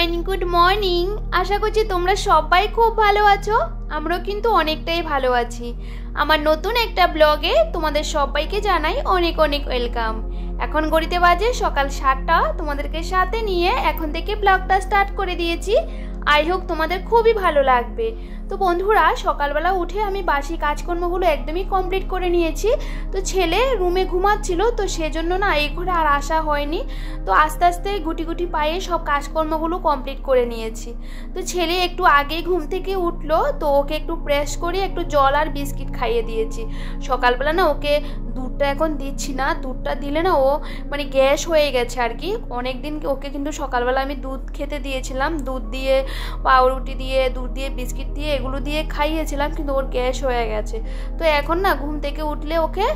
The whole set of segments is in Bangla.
Everyone, good morning. আশা করছি তোমরা সবাই খুব ভালো আছো। আমরাও কিন্তু অনেকটাই ভালো আছি। আমার নতুন একটা ব্লগে তোমাদের সবাইকে জানাই অনেক অনেক ওয়েলকাম। এখন ঘড়িতে বাজে সকাল 7টা। তোমাদেরকে সাথে নিয়ে এখন থেকে ব্লগটা স্টার্ট করে দিয়েছি। আই হোপ তোমাদের খুবই ভালো লাগবে। তো বন্ধুরা, সকালবেলা উঠে আমি বাসি কাজকর্মগুলো একদমই কমপ্লিট করে নিয়েছি। তো ছেলে রুমে ঘুমাচ্ছিল, তো সেজন্য না এই ঘরে আর আসা হয়নি। তো আস্তে আস্তে গুটি গুটি পায়ে সব কাজকর্মগুলো কমপ্লিট করে নিয়েছি। তো ছেলে একটু আগে ঘুম থেকে উঠলো, তো ওকে একটু প্রেস করে একটু জল আর বিস্কিট খাইয়ে দিয়েছি। সকালবেলা না ওকে দুধটা এখন দিচ্ছি না, দুধটা দিলে না ও মানে গ্যাস হয়ে গেছে আর কি। অনেক দিন ওকে কিন্তু সকালবেলা আমি দুধ খেতে দিয়েছিলাম, দুধ দিয়ে পাউরুটি দিয়ে দুধ দিয়ে বিস্কিট দিয়ে এগুলো দিয়ে খাইয়েছিলাম, কিন্তু ওর গ্যাস হয়ে গেছে। তো এখন না ঘুম থেকে উঠলে ওকে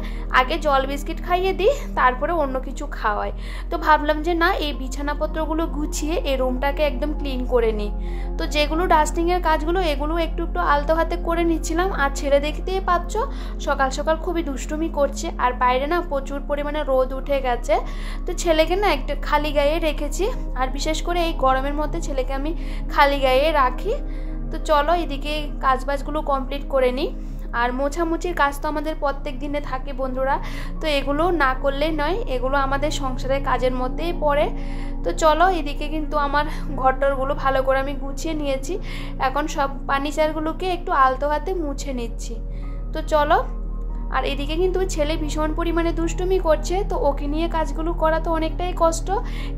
আগে জল বিস্কিট খাইয়ে দিই, তারপরে অন্য কিছু খাওয়াই। তো ভাবলাম যে না, এই বিছানাপত্রগুলো গুছিয়ে এই রুমটাকে একদম ক্লিন করে নিই। তো যেগুলো ডাস্টিংয়ের কাজগুলো এগুলো একটু একটু আলতো হাতে করে নিচ্ছিলাম। আর ছেলে দেখতেই পাচ্ছ সকাল সকাল খুবই দুষ্টুমি করছে, আর বাইরে না প্রচুর পরিমাণে রোদ উঠে গেছে। তো ছেলেকে না একটু খালি গায়ে রেখেছি, আর বিশেষ করে এই গরমের মধ্যে ছেলেকে আমি খালি গায়ে রাখি। তো চলো এদিকে কাজবাজগুলো কমপ্লিট করে নিই। আর মোছামুছির কাজ তো আমাদের প্রত্যেক দিনে থাকে বন্ধুরা, তো এগুলো না করলেই নয়, এগুলো আমাদের সংসারের কাজের মধ্যেই পড়ে। তো চলো এদিকে কিন্তু আমার ঘরটরগুলো ভালো করে আমি গুছিয়ে নিয়েছি। এখন সব ফার্নিচারগুলোকে একটু আলতো হাতে মুছে নিচ্ছি। তো চলো। আর এদিকে কিন্তু ছেলে ভীষণ পরিমাণে দুষ্টুমি করছে, তো ওকে নিয়ে কাজগুলো করা তো অনেকটাই কষ্ট,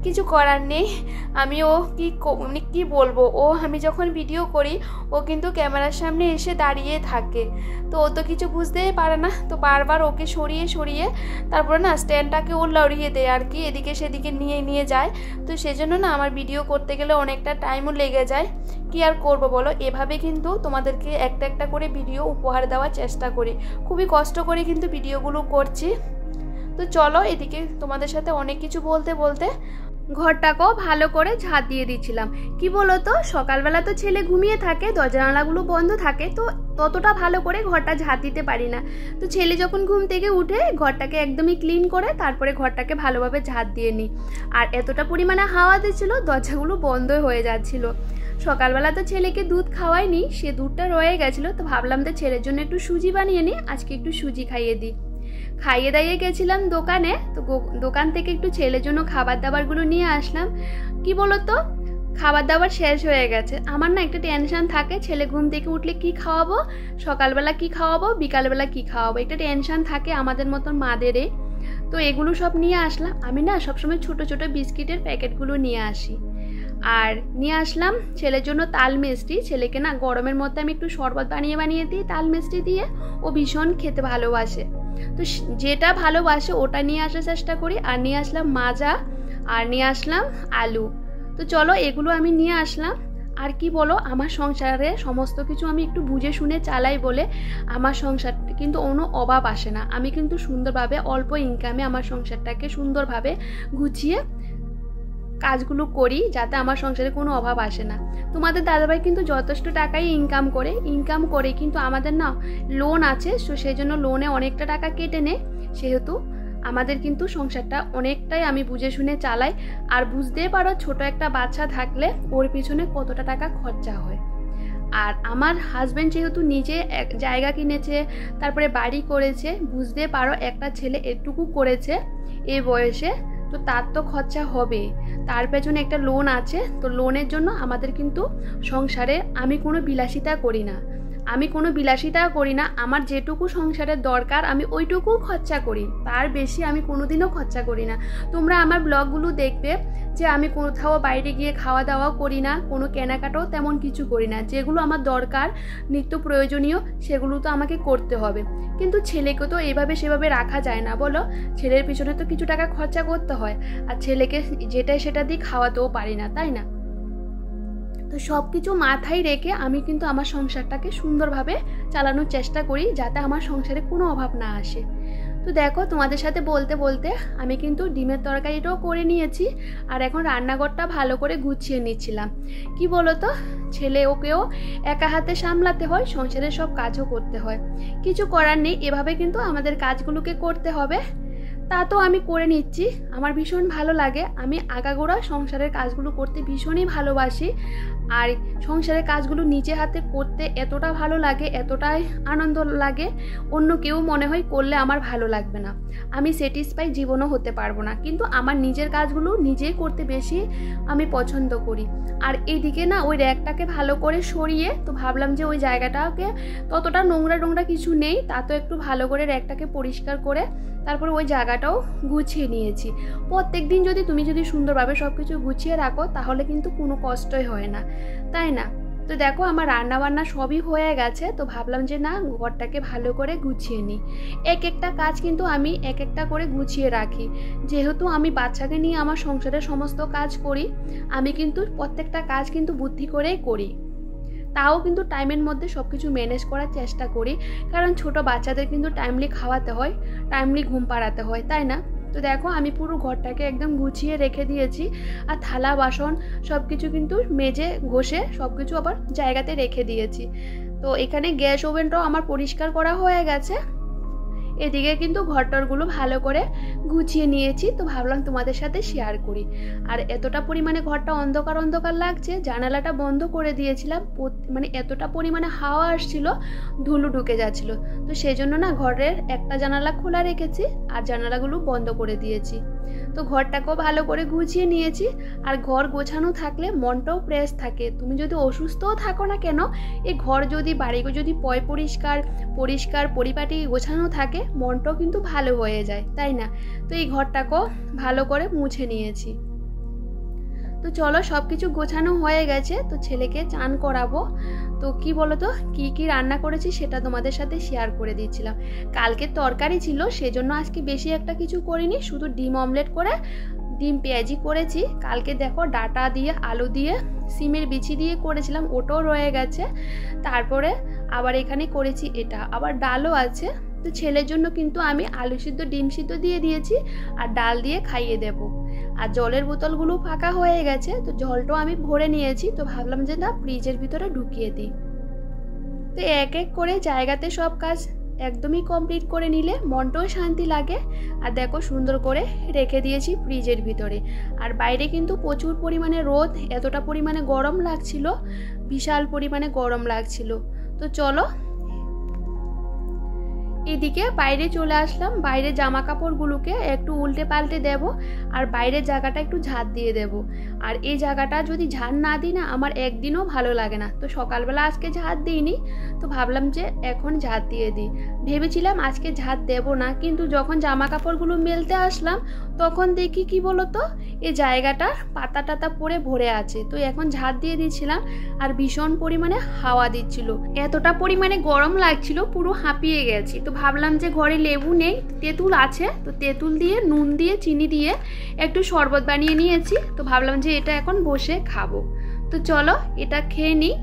কিছু করার নেই। আমি ও কি বলবো, আমি যখন ভিডিও করি ও কিন্তু ক্যামেরার সামনে এসে দাঁড়িয়ে থাকে, তো ও তো কিছু বুঝতেই পারে না। তো বারবার ওকে সরিয়ে সরিয়ে তারপরে না স্ট্যান্ডটাকে ও লড়িয়ে দেয় আর কি, এদিকে সেদিকে নিয়ে যায়। তো সেজন্য না আমার ভিডিও করতে গেলে অনেকটা টাইমও লেগে যায়। কি আর করব বলো, এভাবে কিন্তু তোমাদেরকে একটা একটা করে ভিডিও উপহার দেওয়ার চেষ্টা করি, খুবই কষ্ট করে কিন্তু ভিডিওগুলো করছি। তো চলো এদিকে তোমাদের সাথে অনেক কিছু বলতে বলতে ঘরটাকেও ভালো করে ঝাঁট দিয়ে দিচ্ছিলাম। কি বলো তো, সকালবেলা তো ছেলে ঘুমিয়ে থাকে, দরজা জানালাগুলো বন্ধ থাকে, তো ততটা ভালো করে ঘরটা ঝাঁট দিতে পারি না। তো ছেলে যখন ঘুম থেকে উঠে ঘরটাকে একদমই ক্লিন করে তারপরে ঘরটাকে ভালোভাবে ঝাঁট দিয়ে নিই। আর এতটা পরিমাণে হাওয়া দিচ্ছিল, দরজাগুলো বন্ধ হয়ে যাচ্ছিল। সকালবেলা তো ছেলেকে দুধ খাওয়াইনি, সে দুধটা রয়ে গেছিলো, তো ভাবলাম তো ছেলের জন্য একটু সুজি বানিয়ে নিই, আজকে একটু সুজি খাইয়ে দিই। খাইয়ে দাইয়ে গেছিলাম দোকানে, তো দোকান থেকে একটু ছেলের জন্য খাবার দাবারগুলো নিয়ে আসলাম। কি বলতো, খাবার দাবার শেষ হয়ে গেছে। আমার না একটা টেনশন থাকে, ছেলে ঘুম থেকে উঠলে কি খাওয়াবো, সকালবেলা কি খাওয়াবো, বিকালবেলা কি খাওয়াবো, একটা টেনশন থাকে আমাদের মতন মাদেরই। তো এগুলো সব নিয়ে আসলাম। আমি না সবসময় ছোট ছোট বিস্কিটের প্যাকেটগুলো নিয়ে আসি। আর নিয়ে আসলাম ছেলের জন্য তাল মিষ্টি। ছেলেকে না গরমের মধ্যে আমি একটু শরবত বানিয়ে দিই তাল মিষ্টি দিয়ে, ও ভীষণ খেতে ভালোবাসে। তো যেটা ভালোবাসে ওটা নিয়ে আসার চেষ্টা করি। আর নিয়ে আসলাম মাজা, আর নিয়ে আসলাম আলু। তো চলো এগুলো আমি নিয়ে আসলাম। আর কি বলো, আমার সংসারে সমস্ত কিছু আমি একটু বুঝে শুনে চালাই বলে আমার সংসার কিন্তু কোনো অভাব আসে না। আমি কিন্তু সুন্দরভাবে অল্প ইনকামে আমার সংসারটাকে সুন্দরভাবে গুছিয়ে কাজগুলো করি, যাতে আমার সংসারে কোনো অভাব আসে না। তোমাদের দাদাভাই কিন্তু যথেষ্ট টাকাই ইনকাম করে কিন্তু আমাদের না লোন আছে, তো সেই জন্য লোনে অনেকটা টাকা কেটে নেয়। সেহেতু আমাদের কিন্তু সংসারটা অনেকটাই আমি বুঝে শুনে চালাই। আর বুঝতে পারো ছোট একটা বাচ্চা থাকলে ওর পিছনে কতটা টাকা খরচা হয়। আর আমার হাজব্যান্ড যেহেতু নিজে এক জায়গা কিনেছে, তারপরে বাড়ি করেছে, বুঝতে পারো একটা ছেলে এটুকু করেছে এই বয়সে, তো তার তো খরচা হবে, তার পেছনে একটা লোন আছে। তো লোনের জন্য আমাদের কিন্তু সংসারে আমি কোনো বিলাসিতা করি না। আমার যেটুকু সংসারের দরকার আমি ওইটুকু খরচা করি, তার বেশি আমি কোনোদিনও খরচা করি না। তোমরা আমার ব্লগগুলো দেখবে যে আমি কোথাও বাইরে গিয়ে খাওয়া দাওয়াও করি না, কোনো কেনাকাটাও তেমন কিছু করি না। যেগুলো আমার দরকার নিত্য প্রয়োজনীয় সেগুলো তো আমাকে করতে হবে, কিন্তু ছেলেকে তো এভাবে সেভাবে রাখা যায় না বলো। ছেলের পিছনে তো কিছু টাকা খরচা করতে হয়, আর ছেলেকে যেটাই সেটা দিয়ে খাওয়াতেও পারি না, তাই না? তো সব কিছু মাথায় রেখে আমি কিন্তু আমার সংসারটাকে সুন্দরভাবে চালানোর চেষ্টা করি, যাতে আমার সংসারে কোনো অভাব না আসে। তো দেখো তোমাদের সাথে বলতে বলতে আমি কিন্তু ডিমের তরকারিটাও করে নিয়েছি, আর এখন রান্নাঘরটা ভালো করে গুছিয়ে নিচ্ছিলাম। কি বলো তো, ছেলে ওকেও একা হাতে সামলাতে হয়, সংসারের সব কাজও করতে হয়, কিছু করার নেই, এভাবে কিন্তু আমাদের কাজগুলোকে করতে হবে। তা তো আমি করে নিচ্ছি, আমার ভীষণ ভালো লাগে। আমি আগাগোড়া সংসারের কাজগুলো করতে ভীষণই ভালোবাসি। আর সংসারের কাজগুলো নিজে হাতে করতে এতটা ভালো লাগে, এতটাই আনন্দ লাগে, অন্য কেউ মনে হয় করলে আমার ভালো লাগবে না, আমি স্যাটিসফাই জীবনও হতে পারবো না। কিন্তু আমার নিজের কাজগুলো নিজেই করতে বেশি আমি পছন্দ করি। আর এইদিকে না ওই র্যাকটাকে ভালো করে সরিয়ে, তো ভাবলাম যে ওই জায়গাটাকে ততটা নোংরা কিছু নেই, তা তো একটু ভালো করে র্যাকটাকে পরিষ্কার করে তারপরে ওই জায়গাটাও গুছিয়ে নিয়েছি। প্রত্যেক দিন তুমি যদি সুন্দরভাবে সব কিছু গুছিয়ে রাখো তাহলে কিন্তু কোনো কষ্টই হয় না, তাই না? তো দেখো আমার রান্না বান্না সবই হয়ে গেছে, তো ভাবলাম যে না ঘরটাকে ভালো করে গুছিয়ে নিই। এক একটা কাজ কিন্তু আমি এক একটা করে গুছিয়ে রাখি, যেহেতু আমি বাচ্চাকে নিয়ে আমার সংসারের সমস্ত কাজ করি, আমি কিন্তু প্রত্যেকটা কাজ কিন্তু বুদ্ধি করেই করি। তাও কিন্তু টাইমের মধ্যে সব কিছু ম্যানেজ করার চেষ্টা করি, কারণ ছোট বাচ্চাদের কিন্তু টাইমলি খাওয়াতে হয়, টাইমলি ঘুম পাড়াতে হয়, তাই না? তো দেখো আমি পুরো ঘরটাকে একদম গুছিয়ে রেখে দিয়েছি। আর থালা বাসন সব কিছু কিন্তু মেজে ঘষে সব কিছু আবার জায়গাতে রেখে দিয়েছি। তো এখানে গ্যাস ওভেনটাও আমার পরিষ্কার করা হয়ে গেছে। এদিকে কিন্তু ঘরটরগুলো ভালো করে গুছিয়ে নিয়েছি, তো ভাবলাম তোমাদের সাথে শেয়ার করি। আর এতটা পরিমাণে ঘরটা অন্ধকার লাগছে, জানালাটা বন্ধ করে দিয়েছিলাম, মানে এতটা পরিমাণে হাওয়া আসছিল, ধুলো ঢুকে যাচ্ছিল, তো সেই জন্য না ঘরের একটা জানালা খোলা রেখেছি আর জানালাগুলো বন্ধ করে দিয়েছি। তো ঘরটাকেও ভালো করে গুছিয়ে নিয়েছি। আর ঘর গোছানো থাকলে মনটাও ফ্রেশ থাকে। তুমি যদি অসুস্থও থাকো না কেন, এই ঘর যদি বাড়িগুলো যদি পরিষ্কার পরিপাটি গোছানো থাকে, মনটাও কিন্তু ভালো হয়ে যায়, তাই না? তো এই ঘরটাকেও ভালো করে মুছে নিয়েছি। তো চলো সব কিছু গোছানো হয়ে গেছে, তো ছেলেকে চান করাবো। তো কি বলো তো কি রান্না করেছি সেটা তোমাদের সাথে শেয়ার করে দিচ্ছিলাম। কালকে তরকারি ছিল, সেজন্য আজকে বেশি একটা কিছু করিনি, শুধু ডিম অমলেট করে ডিম পেঁয়াজি করেছি। কালকে দেখো ডাটা দিয়ে আলু দিয়ে সিমের বিচি দিয়ে করেছিলাম, ওটাও রয়ে গেছে। তারপরে আবার এখানে করেছি এটা, আবার ডালও আছে। তো ছেলের জন্য কিন্তু আমি আলু সিদ্ধ ডিম সিদ্ধ দিয়ে দিয়েছি আর ডাল দিয়ে খাইয়ে দেব। আর জলের বোতলগুলো ফাঁকা হয়ে গেছে, তো জলটাও আমি ভরে নিয়েছি। তো ভাবলাম যে না ফ্রিজের ভিতরে ঢুকিয়ে দিই। তো এক এক করে জায়গাতে সব কাজ একদমই কমপ্লিট করে নিলে মনটাও শান্তি লাগে। আর দেখো সুন্দর করে রেখে দিয়েছি ফ্রিজের ভিতরে। আর বাইরে কিন্তু প্রচুর পরিমাণে রোদ, এতটা পরিমাণে গরম লাগছিল, বিশাল পরিমাণে গরম লাগছিল। তো চলো এদিকে বাইরে চলে আসলাম। বাইরে জামা কাপড়গুলোকে একটু উল্টে পাল্টে দেব, আর বাইরের জায়গাটা একটু ঝাঁট দিয়ে দেব। আর এই জায়গাটা যদি ঝাঁট না দিই না, আমার একদিনও ভালো লাগে না। তো সকালবেলা আজকে ঝাঁট দিইনি, তো ভাবলাম যে এখন ঝাঁট দিয়ে দিই। ভেবেছিলাম আজকে ঝাঁট দেব না, কিন্তু যখন জামা কাপড়গুলো মেলতে আসলাম তখন দেখি কি বলতো, এই জায়গাটা পাতা টাতা পরে ভরে আছে। তো এখন ঝাঁট দিয়ে দিয়েছিলাম, আর ভীষণ পরিমাণে হাওয়া দিচ্ছিল, এতটা পরিমাণে গরম লাগছিল, পুরো হাঁপিয়ে গেছি। তো ভাবলাম যে ঘরে লেবু নেই, তেঁতুল আছে, তো তেঁতুল দিয়ে নুন দিয়ে চিনি দিয়ে একটু শরবত বানিয়ে নিয়েছি। তো ভাবলাম যে এটা এখন বসে খাবো। তো চলো এটা খেয়ে নিই।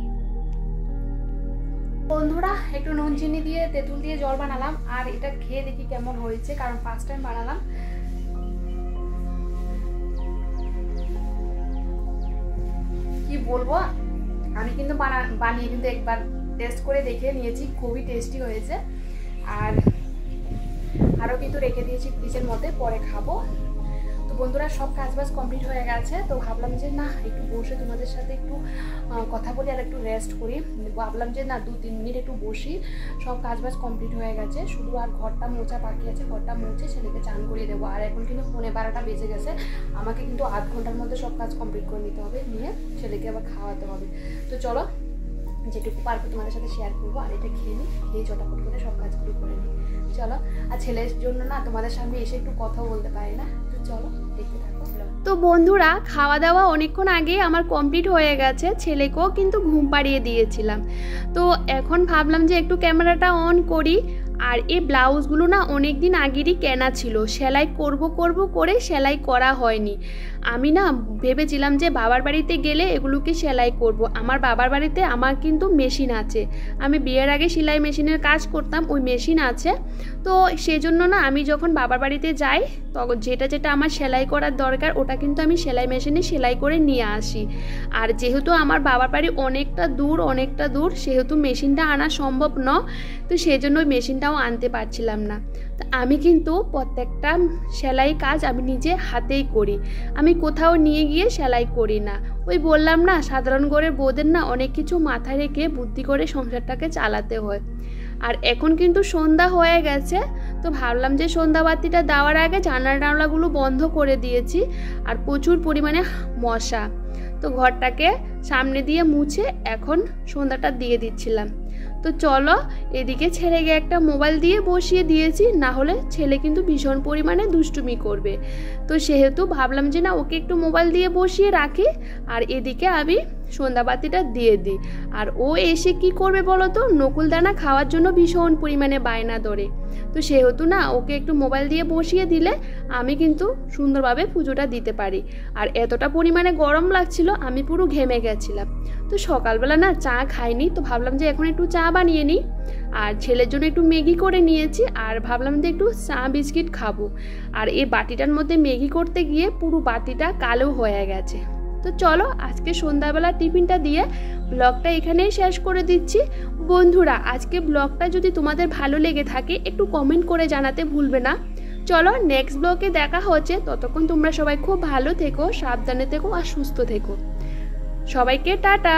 বন্ধুরা একটু নুন চিনি দিয়ে তেঁতুল দিয়ে জল বানালাম, আর এটা খেয়ে দেখি কেমন হয়েছে, কারণ ফার্স্ট টাইম বানালাম। কি বলবো, আমি কিন্তু বানিয়ে কিন্তু একবার টেস্ট করে দেখে নিয়েছি, খুবই টেস্টি হয়েছে। আর আরও কিন্তু রেখে দিয়েছি ফ্রিজের মধ্যে, পরে খাবো। তো বন্ধুরা সব কাজবাজ কমপ্লিট হয়ে গেছে, তো ভাবলাম যে না একটু বসে তোমাদের সাথে একটু কথা বলি আর একটু রেস্ট করি। ভাবলাম যে না 2-3 মিনিট একটু বসি। সব কাজবাজ কমপ্লিট হয়ে গেছে, শুধু আর ঘরটা মোছা বাকি আছে, ঘরটা মুছে ছেলেকে চান করিয়ে দেবো। আর এখন কিন্তু 12:15 বেজে গেছে, আমাকে কিন্তু আধ ঘন্টার মধ্যে সব কাজ কমপ্লিট করে নিতে হবে, নিয়ে ছেলেকে আবার খাওয়াতে হবে। তো চলো যেটুকু পারবো তোমাদের সাথে শেয়ার করবো। আর এটা খেয়ে নিই, খেয়ে চটাপট করে সব কাজগুলো করে নিই। চলো, আর ছেলের জন্য না তোমাদের সামনে এসে একটু কথাও বলতে পারি না, তো চলো দেখতে থাকো। তো বন্ধুরা খাওয়া দাওয়া অনেকক্ষণ আগে আমার কমপ্লিট হয়ে গেছে, ছেলেকেও কিন্তু ঘুম পাড়িয়ে দিয়েছিলাম। তো এখন ভাবলাম যে একটু ক্যামেরাটা অন করি। আর এই ব্লাউজগুলো না অনেক দিন আগেরই কেনা ছিল, সেলাই করব করে সেলাই করা হয়নি। আমি না ভেবেছিলাম যে বাবার বাড়িতে গেলে এগুলোকে সেলাই করব। আমার বাবার বাড়িতে আমার কিন্তু মেশিন আছে, আমি বিয়ের আগে সেলাই মেশিনের কাজ করতাম, ওই মেশিন আছে। তো সেজন্য না আমি যখন বাবার বাড়িতে যাই তখন যেটা যেটা আমার সেলাই করার দরকার ওটা কিন্তু আমি সেলাই মেশিনে সেলাই করে নিয়ে আসি। আর যেহেতু আমার বাবার বাড়ি অনেকটা দূর সেহেতু মেশিনটা আনা সম্ভব নয়, তো সেই জন্য ওই মেশিনটাও আনতে পারছিলাম না। তো আমি কিন্তু প্রত্যেকটা সেলাই কাজ আমি নিজে হাতেই করি, আমি কোথাও নিয়ে গিয়ে সেলাই করি না। ওই বললাম না, সাধারণ ঘরের বউদের না অনেক কিছু মাথায় রেখে বুদ্ধি করে সংসারটাকে চালাতে হয়। আর এখন কিন্তু সন্ধ্যা হয়ে গেছে, তো ভাবলাম যে সন্ধ্যাবাতিটা দেওয়ার আগে জানলাগুলো বন্ধ করে দিয়েছি। আর প্রচুর পরিমাণে মশা, তো ঘরটাকে সামনে দিয়ে মুছে এখন সন্ধ্যাটা দিয়ে দিচ্ছিলাম। তো চলো, এদিকে ছেলেকে একটা মোবাইল দিয়ে বসিয়ে দিয়েছি, না হলে ছেলে কিন্তু ভীষণ পরিমাণে দুষ্টুমি করবে। তো সেহেতু ভাবলাম যে না, ওকে একটু মোবাইল দিয়ে বসিয়ে রাখি আর এদিকে আমি সন্ধ্যাবাতিটা দিয়ে দিই। আর ও এসে কি করবে বলো তো, নকুলদানা খাওয়ার জন্য ভীষণ পরিমাণে বায়না ধরে। তো সেহেতু না, ওকে একটু মোবাইল দিয়ে বসিয়ে দিলে আমি কিন্তু সুন্দরভাবে পুজোটা দিতে পারি। আর এতটা পরিমাণে গরম লাগছিল, আমি পুরো ঘেমে গেছিলাম। তো সকালবেলা না চা খাইনি, তো ভাবলাম যে এখন একটু চা বানিয়ে নিই। আর ছেলের জন্য একটু ম্যাগি করে নিয়েছি, আর ভাবলাম যে একটু চা বিস্কিট খাবো। আর এই বাটিটার মধ্যে ম্যাগি করতে গিয়ে পুরো বাটিটা কালো হয়ে গেছে। তো চলো, আজকে সন্ধ্যাবেলা টিফিনটা দিয়ে ব্লগটা এখানেই শেষ করে দিচ্ছি। বন্ধুরা, আজকে ব্লগটা যদি তোমাদের ভালো লেগে থাকে একটু কমেন্ট করে জানাতে ভুলবে না। চলো, নেক্সট ব্লগে দেখা হচ্ছে। ততক্ষণ তোমরা সবাই খুব ভালো থেকো, সাবধানে থেকো আর সুস্থ থেকো। সবাইকে টাটা।